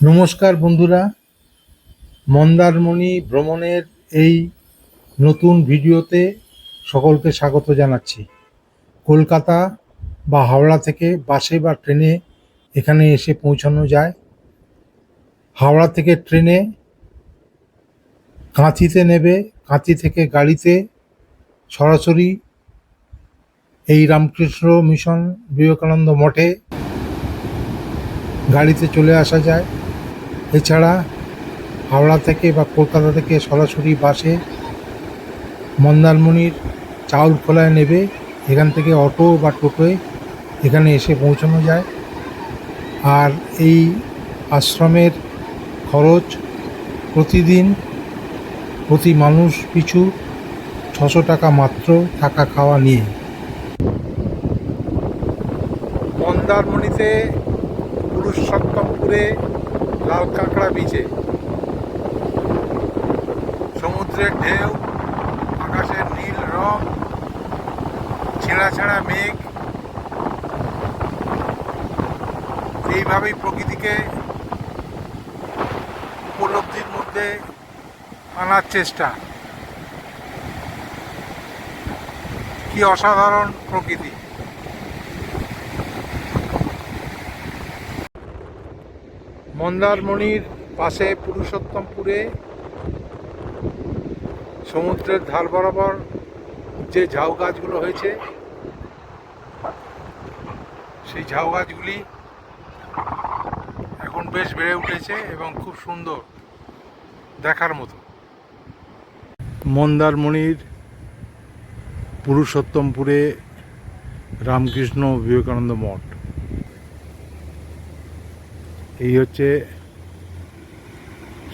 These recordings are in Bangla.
নমস্কার বন্ধুরা, মন্দারমণি ভ্রমণের এই নতুন ভিডিওতে সকলকে স্বাগত জানাচ্ছি। কলকাতা বা হাওড়া থেকে বাসে বা ট্রেনে এখানে এসে পৌঁছানো যায়। হাওড়া থেকে ট্রেনে কাঁথিতে নেবে, কাঁথি থেকে গাড়িতে সরাসরি এই রামকৃষ্ণ মিশন বিবেকানন্দ মঠে গাড়িতে চলে আসা যায়। এছাড়া হাওড়া থেকে বা কলকাতা থেকে সরাসরি বাসে মন্দারমণির চাউলখোলায় নেবে, এখান থেকে অটো বা টোটোয় এখানে এসে পৌঁছানো যায়। আর এই আশ্রমের খরচ প্রতিদিন প্রতি মানুষ পিছু 600 টাকা মাত্র, থাকা খাওয়া নিয়ে। মন্দারমণিতে পুরুষোত্তমপুরে লাল কাঁকড়া বিচে সমুদ্রের ঢেউ, আকাশের নীল রং, ছেঁড়া ছেঁড়া মেঘ, এইভাবেই প্রকৃতিকে উপলব্ধির মধ্যে আনার চেষ্টা। কি অসাধারণ প্রকৃতি! মন্দারমণির পাশে পুরুষোত্তমপুরে সমুদ্রের ধার বরাবর যে ঝাউ গাছগুলো হয়েছে, সেই ঝাউ গাছগুলি এখন বেশ বেড়ে উঠেছে এবং খুব সুন্দর, দেখার মতো। মন্দারমণির পুরুষোত্তমপুরে রামকৃষ্ণ বিবেকানন্দ মঠ। এই হচ্ছে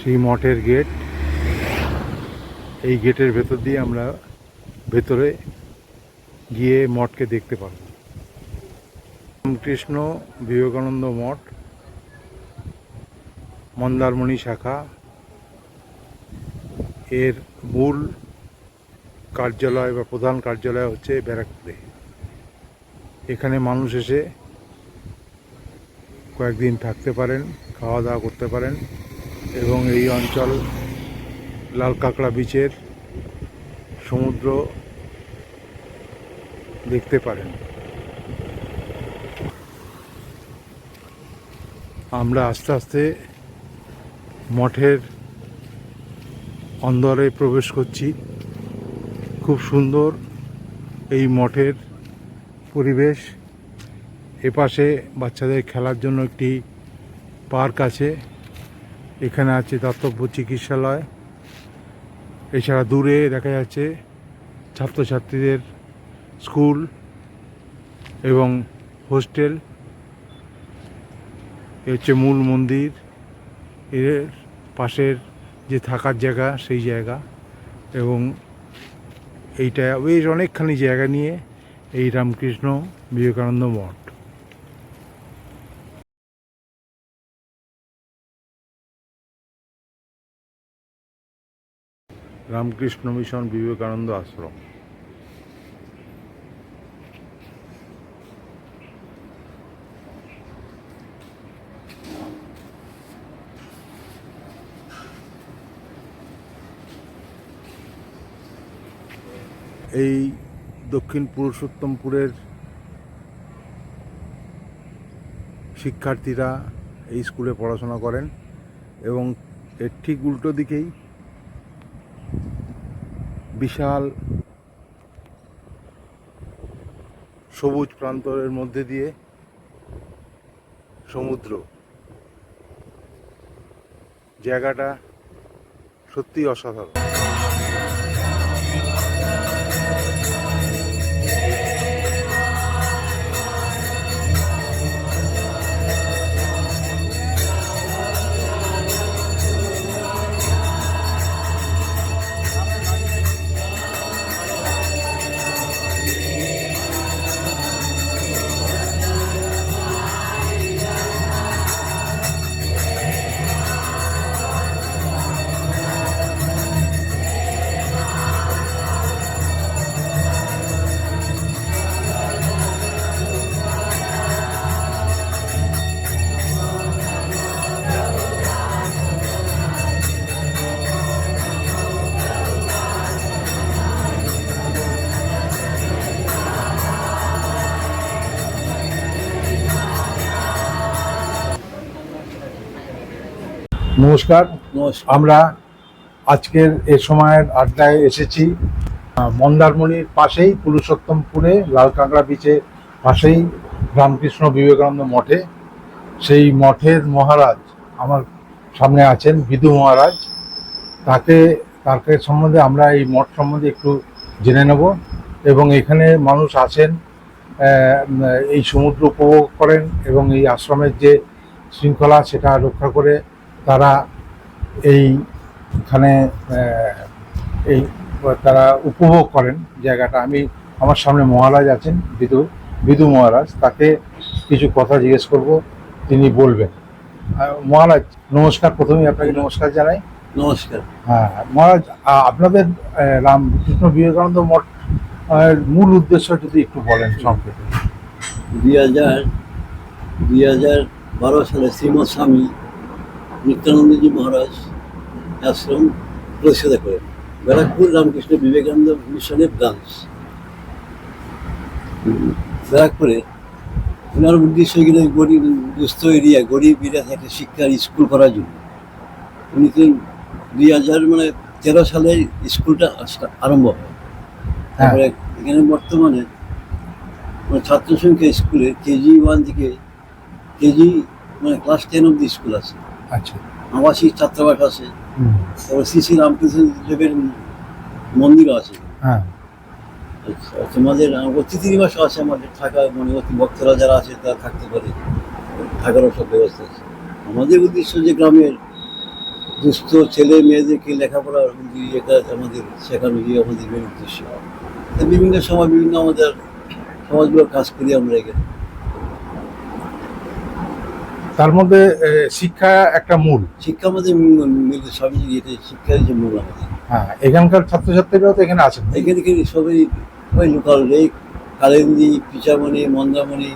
সেই মঠের গেট। এই গেটের ভেতর দিয়ে আমরা ভেতরে গিয়ে মঠকে দেখতে পারব। রামকৃষ্ণ বিবেকানন্দ মঠ, মন্দারমণি শাখা। এর মূল কার্যালয় বা প্রধান কার্যালয় হচ্ছে ব্যারাকপুরে। এখানে মানুষ এসে কয়েকদিন থাকতে পারেন, খাওয়া দাওয়া করতে পারেন এবং এই অঞ্চল লাল কাঁকড়া বিচের সমুদ্র দেখতে পারেন। আমরা আস্তে আস্তে মঠের অন্দরে প্রবেশ করছি। খুব সুন্দর এই মঠের পরিবেশ। এপাশে বাচ্চাদের খেলার জন্য একটি পার্ক আছে। এখানে আছে দাতব্য চিকিৎসালয়। এছাড়া দূরে দেখা যাচ্ছে ছাত্রছাত্রীদের স্কুল এবং হোস্টেল। এ হচ্ছে মূল মন্দির। এর পাশের যে থাকার জায়গা, সেই জায়গা, এবং এইটা বেশ অনেকখানি জায়গা নিয়ে এই রামকৃষ্ণ বিবেকানন্দ মঠ। রামকৃষ্ণ মিশন বিবেকানন্দ আশ্রম। এই দক্ষিণ পুরুষোত্তমপুরের শিক্ষার্থীরা এই স্কুলে পড়াশোনা করেন এবং এর ঠিক উল্টো দিকেই বিশাল সবুজ প্রান্তরের মধ্যে দিয়ে সমুদ্র। জায়গাটা সত্যি অসাধারণ। নমস্কার। নমস্কার। আমরা আজকের এ সময়ের আড্ডায় এসেছি মন্দারমণির পাশেই পুরুষোত্তমপুরে লালকাঁকড়া বিচের পাশেই রামকৃষ্ণ বিবেকানন্দ মঠে। সেই মঠের মহারাজ আমার সামনে আছেন, বিদু মহারাজ। তাকে সম্বন্ধে আমরা এই মঠ সম্বন্ধে একটু জেনে নেব। এবং এখানে মানুষ আছেন এই সমুদ্র উপভোগ করেন এবং এই আশ্রমের যে শৃঙ্খলা সেটা রক্ষা করে তারা এইখানে এই তারা উপভোগ করেন জায়গাটা। আমার সামনে মহারাজ আছেন, বিদু মহারাজ। তাকে কিছু কথা জিজ্ঞেস করব, তিনি বলবেন। মহারাজ নমস্কার, প্রথমেই আপনাকে নমস্কার জানাই। নমস্কার। হ্যাঁ মহারাজ, আপনাদের রামকৃষ্ণ বিবেকানন্দ মঠ মূল উদ্দেশ্য যদি একটু বলেন সংক্ষেপে। 2012 সালে শ্রীমৎ স্বামী নিত্যানন্দজি মহারাজ আশ্রম প্রতিষ্ঠা করেন ব্যারাকপুর রামকৃষ্ণ বিবেকানন্দ মিশনের ব্রাঞ্চ ব্যারাকপুরে। ওনার উদ্দেশ্য গেলে গরিব দুস্থ এরিয়া, গরিব এরিয়া থেকে শিক্ষার স্কুল করার জন্য উনি 2013 সালে স্কুলটা আরম্ভ হয়। তারপরে এখানে বর্তমানে ছাত্র সংখ্যা স্কুলে কেজি 1 থেকে কেজি ক্লাস 10 অব্দি স্কুল আছে। আচ্ছা, আবাসিক ছাত্রাবাস আছে। তারপর শ্রী রামকৃষ্ণ দেবের মন্দিরও আছে। হ্যাঁ, আমাদের অতিথি নিবাসও আছে। আমাদের থাকা অতি ভক্তরা যারা আছে তারা থাকতে পারে, থাকারও সব ব্যবস্থা আছে। আমাদের উদ্দেশ্য যে গ্রামের দুস্থ ছেলে মেয়েদেরকে লেখাপড়া আমাদের শেখানো আমাদের মেন উদ্দেশ্য। বিভিন্ন সময় বিভিন্ন আমাদের সমাজগুলোর কাজ করি আমরা এখানে। তার মধ্যে শিক্ষা একটা মূল। শিক্ষা আমাদের স্বামীজি শিক্ষার যে মূল আমাদের। হ্যাঁ, এখানকার ছাত্রছাত্রীরাও তো এখানে আছেন। এখানে সবাই ওই লোকাল কালেন্দি, পিচামণি, মন্দামণি,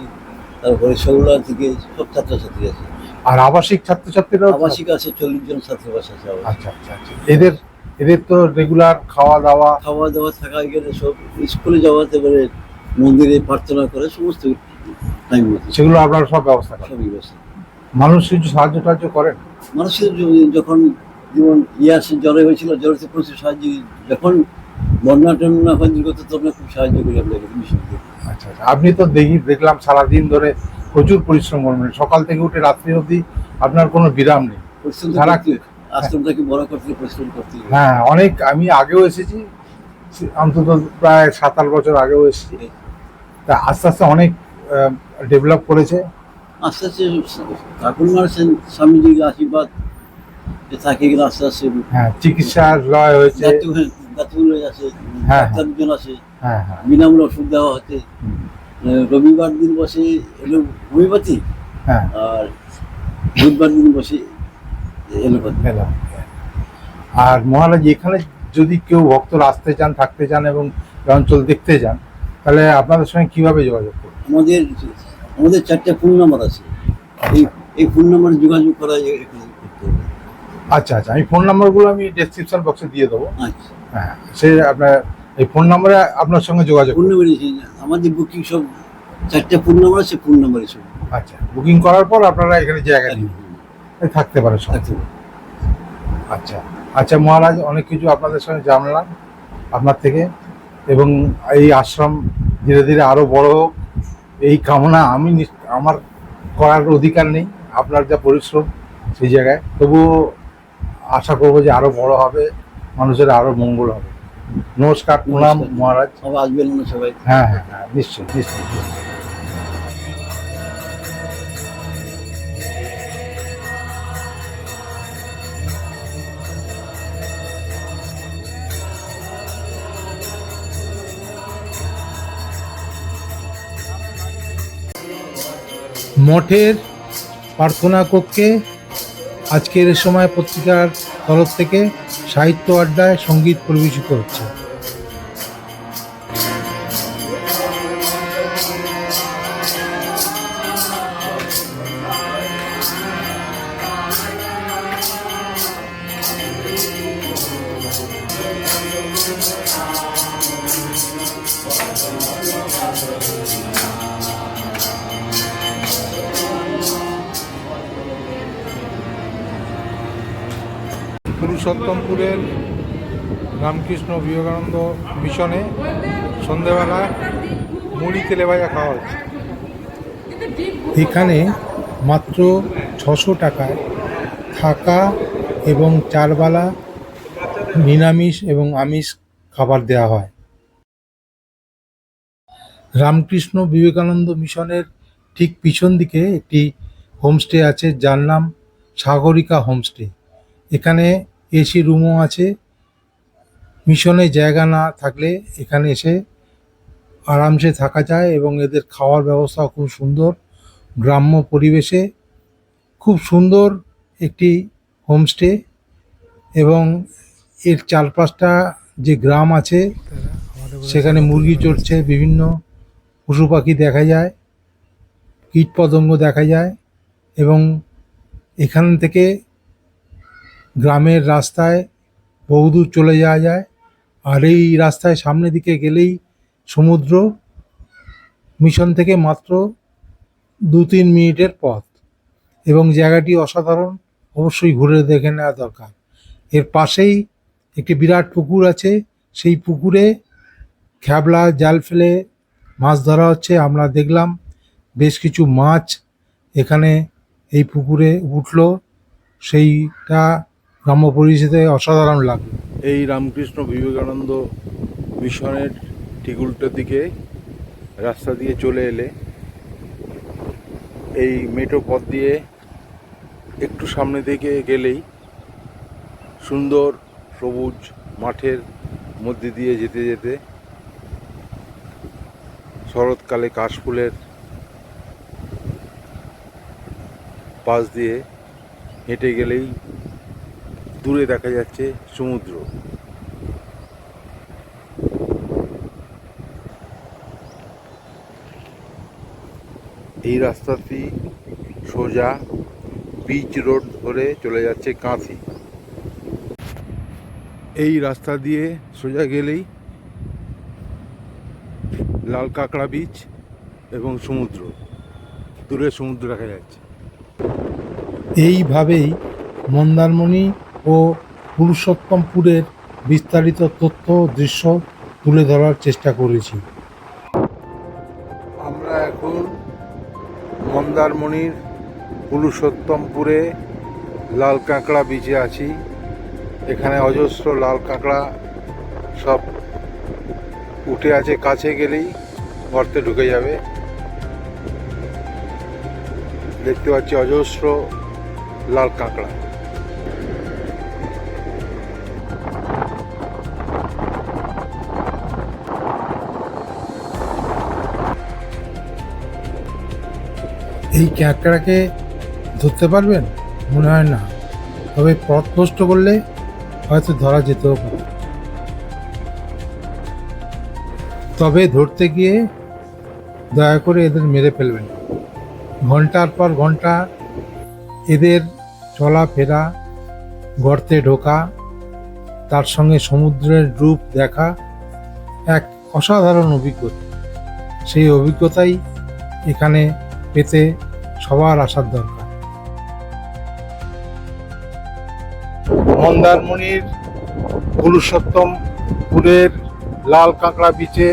তারপরে শৌলা থেকে সব ছাত্রছাত্রী আছে। আর আবাসিক ছাত্রছাত্রীরাও আবাসিক আছে, 40 জন ছাত্রাবাস আছে। আচ্ছা আচ্ছা আচ্ছা। এদের তো রেগুলার খাওয়া দাওয়া থাকা এখানে সব স্কুলে যাওয়াতে পারে, মন্দিরে প্রার্থনা করে সমস্ত টাইম মতো সেগুলো আপনারা সব ব্যবস্থা করেন? সব ব্যবস্থা। মানুষ কিছু সাহায্য টাহায্য করেন? মানুষের যখন যেমন আসে, জ্বরে হয়েছিল, জ্বরেতে প্রচুর সাহায্য। যখন বন্যা টন্যা হয় দুর্গত, তখন খুব সাহায্য করি আমরা। আচ্ছা আচ্ছা। আপনি তো দেখলাম সারাদিন ধরে প্রচুর পরিশ্রম করেন, সকাল থেকে উঠে রাত্রি অবধি আপনার কোনো বিরাম নেই। পরিশ্রম আশ্রমটাকে বড় করতে পরিশ্রম করতে। হ্যাঁ, অনেক। আমি আগেও এসেছি, অন্তত প্রায় 7-8 বছর আগেও এসেছি। তা আস্তে আস্তে অনেক ডেভেলপ করেছে। আস্তে আস্তে ঠাকুর মারছেন, স্বামীজির আশীর্বাদ থাকে গেলে আস্তে আস্তে। হ্যাঁ, চিকিৎসালয় হয়েছে, আছে, ডাক্তারজন আছে, বিনামূল্যে ওষুধ দেওয়া হচ্ছে। রবিবার দিন বসে এলো হোমিওপ্যাথি, আর বুধবার দিন বসে এলোপ্যাথি। আর মহারাজ, এখানে যদি কেউ ভক্তরা আসতে চান, থাকতে চান এবং অঞ্চল দেখতে চান, তাহলে আপনাদের সঙ্গে কিভাবে যোগাযোগ করবেন? আমাদের 4টা ফোন নাম্বার আছে। এই ফোন নাম্বারে যোগাযোগ করা যায়। আচ্ছা আচ্ছা, আমি ফোন নাম্বারগুলো আমি ডেসক্রিপশন বক্সে দিয়ে দেবো। আচ্ছা, হ্যাঁ, সে আপনার এই ফোন নাম্বারে আপনার সঙ্গে যোগাযোগ। ফোন নাম্বার আমাদের বুকিং সব 4টা ফোন নাম্বার আছে, ফোন নাম্বার সব। আচ্ছা, বুকিং করার পর আপনারা এখানে জায়গা নিয়ে থাকতে পারে সব। আচ্ছা আচ্ছা মহারাজ, অনেক কিছু আপনাদের সঙ্গে জানলাম আপনার থেকে, এবং এই আশ্রম ধীরে ধীরে আরও বড় হোক এই কামনা আমার করার অধিকার নেই। আপনার যা পরিশ্রম সেই জায়গায়, তবুও আশা করবো যে আরও বড় হবে, মানুষের আরও মঙ্গল হবে। নমস্কার, প্রণাম মহারাজ। সবাই আসবেন সবাই। হ্যাঁ হ্যাঁ হ্যাঁ, নিশ্চয়ই নিশ্চয়ই। মঠের প্রার্থনা কক্ষে আজকের এ সময় পত্রিকার তরফ থেকে সাহিত্য আড্ডায় সঙ্গীত পরিবেশিত হচ্ছে। পুরুষোত্তমপুরের রামকৃষ্ণ বিবেকানন্দ মিশনে সন্ধেবেলা মুড়ি তেলে ভাজা খাওয়া হচ্ছে। এখানে মাত্র 600 টাকায় থাকা এবং চারবেলা নিরামিষ এবং আমিষ খাবার দেওয়া হয়। রামকৃষ্ণ বিবেকানন্দ মিশনের ঠিক পিছন দিকে একটি হোমস্টে আছে, যার নাম সাগরিকা হোমস্টে। এখানে এসি রুমও আছে। মিশনে জায়গা না থাকলে এখানে এসে আরামসে থাকা যায় এবং এদের খাওয়ার ব্যবস্থাও খুব সুন্দর, গ্রাম্য পরিবেশে। খুব সুন্দর একটি হোমস্টে এবং এর চারপাশটা যে গ্রাম আছে সেখানে মুরগি চড়ছে, বিভিন্ন পশু পাখি দেখা যায়, কীটপতঙ্গ দেখা যায় এবং এখান থেকে গ্রামের রাস্তায় বহুদূর চলে যাওয়া যায়। আর এই রাস্তায় সামনের দিকে গেলেই সমুদ্র। মিশন থেকে মাত্র 2-3 মিনিটের পথ এবং জায়গাটি অসাধারণ, অবশ্যই ঘুরে দেখে নেওয়া দরকার। এর পাশেই একটি বিরাট পুকুর আছে, সেই পুকুরে খ্যাবলা জাল ফেলে মাছ ধরা হচ্ছে। আমরা দেখলাম বেশ কিছু মাছ এখানে এই পুকুরে উঠলো, সেইটা গ্রাম্য পরিবেশে অসাধারণ লাগলো। এই রামকৃষ্ণ বিবেকানন্দ মিশনের ঠিক উল্টো দিকে রাস্তা দিয়ে চলে এলে এই মেঠো পথ দিয়ে একটু সামনে দিকে গেলেই সুন্দর সবুজ মাঠের মধ্যে দিয়ে যেতে যেতে শরৎকালে কাশফুলের পাশ দিয়ে হেঁটে গেলেই দূরে দেখা যাচ্ছে সমুদ্র। এই রাস্তাটি সোজা বিচ রোড ধরে চলে যাচ্ছে কাঁথি। এই রাস্তা দিয়ে সোজা গেলেই লাল কাঁকড়া বিচ এবং সমুদ্র, দূরে সমুদ্র দেখা যাচ্ছে। এইভাবেই মন্দারমণি ও পুরুষোত্তমপুরের বিস্তারিত তথ্য দৃশ্য তুলে ধরার চেষ্টা করেছি। আমরা এখন মন্দারমণির পুরুষোত্তমপুরে লাল কাঁকড়া বিচে আছি। এখানে অজস্র লাল কাঁকড়া সব উঠে আছে, কাছে গেলেই গর্তে ঢুকে যাবে। দেখতে পাচ্ছি অজস্র লাল কাঁকড়া। এই ক্যাঁকড়াকে ধরতে পারবেন? মনে হয় না, তবে পথ নষ্ট করলে হয়তো ধরা যেতেও পারে। তবে ধরতে গিয়ে দয়া করে এদের মেরে ফেলবেন। ঘন্টার পর ঘন্টা এদের চলাফেরা, গর্তে ঢোকা, তার সঙ্গে সমুদ্রের রূপ দেখা এক অসাধারণ অভিজ্ঞতা। সেই অভিজ্ঞতাই এখানে পেতে সবার আসার দরকার। মন্দারমণির পুরুষোত্তমপুরের লাল কাঁকড়া বিচে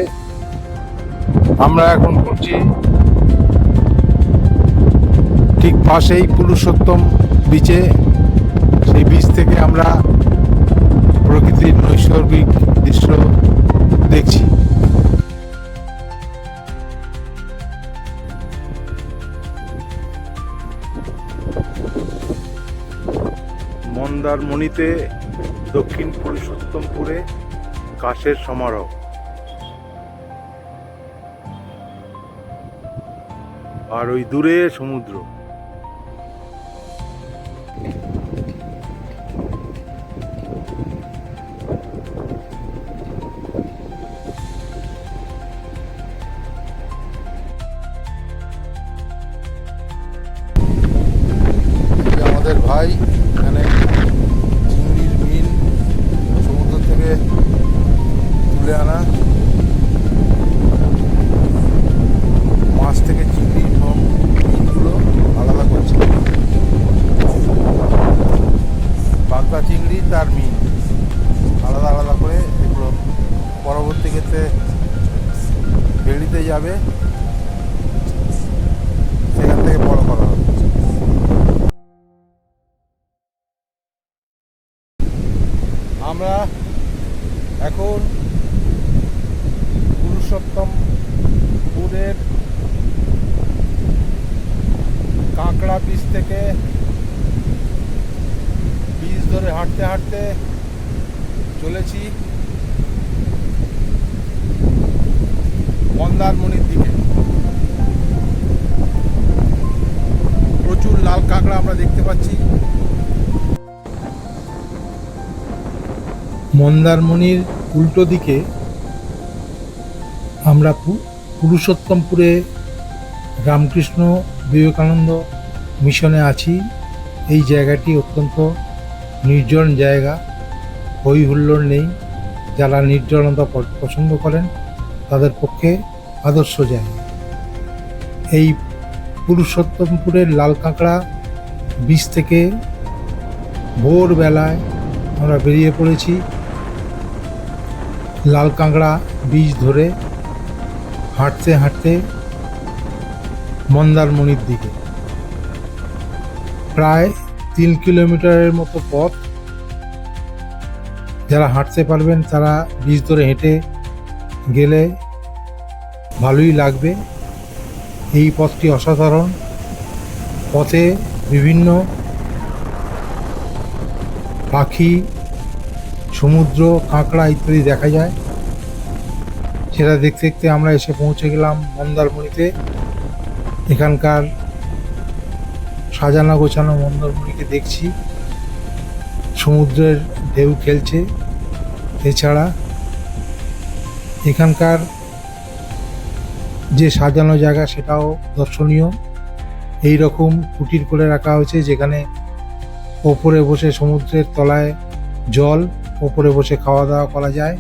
আমরা এখন ঘুরছি। ঠিক পাশেই পুরুষোত্তম বিচে, সেই বিচ থেকে আমরা প্রকৃতির নৈসর্গিক দৃশ্য দেখছি। মন্দারমণিতে দক্ষিণ পুরুষোত্তমপুরে কাশের সমারোহ, আর ওই দূরে সমুদ্র। আমাদের ভাই এখানে চিংড়ির মিল সমুদ্র থেকে তুলে আনা, মাছ থেকে চিংড়ির মিলগুলো আলাদা করছে। বাগদা চিংড়ি তার মিল। লালকাঁকড়া বীজ থেকে বীজ ধরে হাঁটতে হাঁটতে চলেছি মন্দারমণির দিকে। প্রচুর লাল কাঁকড়া আমরা দেখতে পাচ্ছি। মন্দারমণির উল্টো দিকে আমরা পুরুষোত্তমপুরে রামকৃষ্ণ বিবেকানন্দ মিশনে আছি। এই জায়গাটি অত্যন্ত নির্জন জায়গা, হই হুল্লোড় নেই। যারা নির্জনতা পছন্দ করেন তাদের পক্ষে আদর্শ জায়গা। এই পুরুষোত্তমপুরের লাল কাঁকড়া বীজ থেকে ভোরবেলায় আমরা বেরিয়ে পড়েছি লাল কাঁকড়া বীজ ধরে হাঁটতে হাঁটতে মন্দারমণির দিকে। প্রায় 3 কিলোমিটারের মতো পথ। যারা হাঁটতে পারবেন তারা বীজ ধরে হেঁটে গেলে ভালোই লাগবে। এই পথটি অসাধারণ। পথে বিভিন্ন পাখি, সমুদ্র, কাঁকড়া ইত্যাদি দেখা যায়। সেটা দেখতে দেখতে আমরা এসে পৌঁছে গেলাম মন্দারমণিতে। এখানকার সাজানো গোছানো মন্দারমণিকে দেখছি, সমুদ্রের ঢেউ খেলছে। এছাড়া এখানকার যে সাজানো জায়গা সেটাও দর্শনীয়। এই রকম কুটির করে রাখা হয়েছে যেখানে ওপরে বসে সমুদ্রের তলায় জল, ওপরে বসে খাওয়া দাওয়া করা যায়।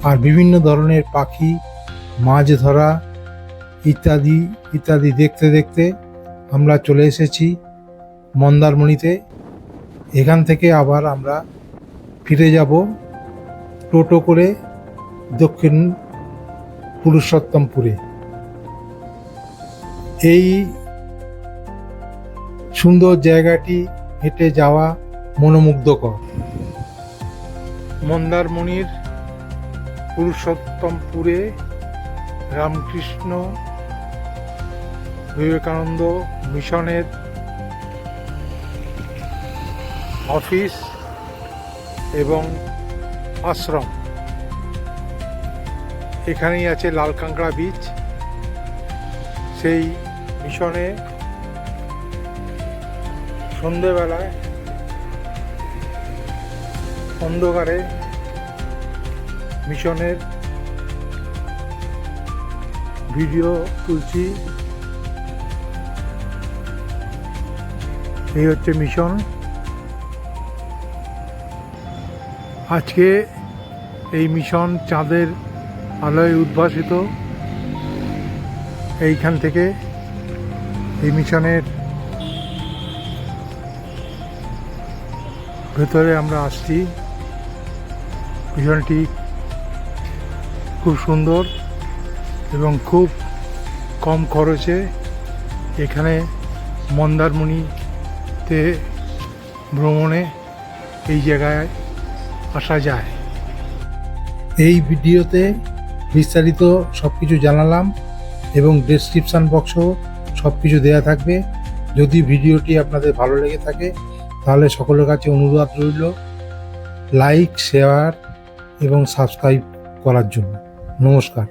আর বিভিন্ন ধরনের পাখি, মাছ ধরা ইত্যাদি ইত্যাদি দেখতে দেখতে আমরা চলে এসেছি মন্দারমণিতে। এখান থেকে আবার আমরা ফিরে যাব টোটো করে দক্ষিণ পুরুষোত্তমপুরে। এই সুন্দর জায়গাটি হেঁটে যাওয়া মনোমুগ্ধকর। মন্দারমণির পুরুষোত্তমপুরে রামকৃষ্ণ বিবেকানন্দ মিশনের অফিস এবং আশ্রম। এখানেই আছে লাল কাঁকড়া বীজ। সেই মিশনে সন্ধেবেলায় অন্ধকারে মিশনের ভিডিও তুলছি। এই হচ্ছে মিশন। আজকে এই মিশন চাঁদের আলোয় উদ্ভাসিত। এইখান থেকে এই মিশনের ভেতরে আমরা আসছি। মিশনটি খুব সুন্দর এবং খুব কম খরচে এখানে মন্দারমণিতে ভ্রমণে এই জায়গায় আসা যায়। এই ভিডিওতে বিস্তারিত সব কিছু জানালাম এবং ডেসক্রিপশান বক্সও সব কিছু দেওয়া থাকবে। যদি ভিডিওটি আপনাদের ভালো লেগে থাকে তাহলে সকলের কাছে অনুরোধ রইল লাইক, শেয়ার এবং সাবস্ক্রাইব করার জন্য। নমস্কার।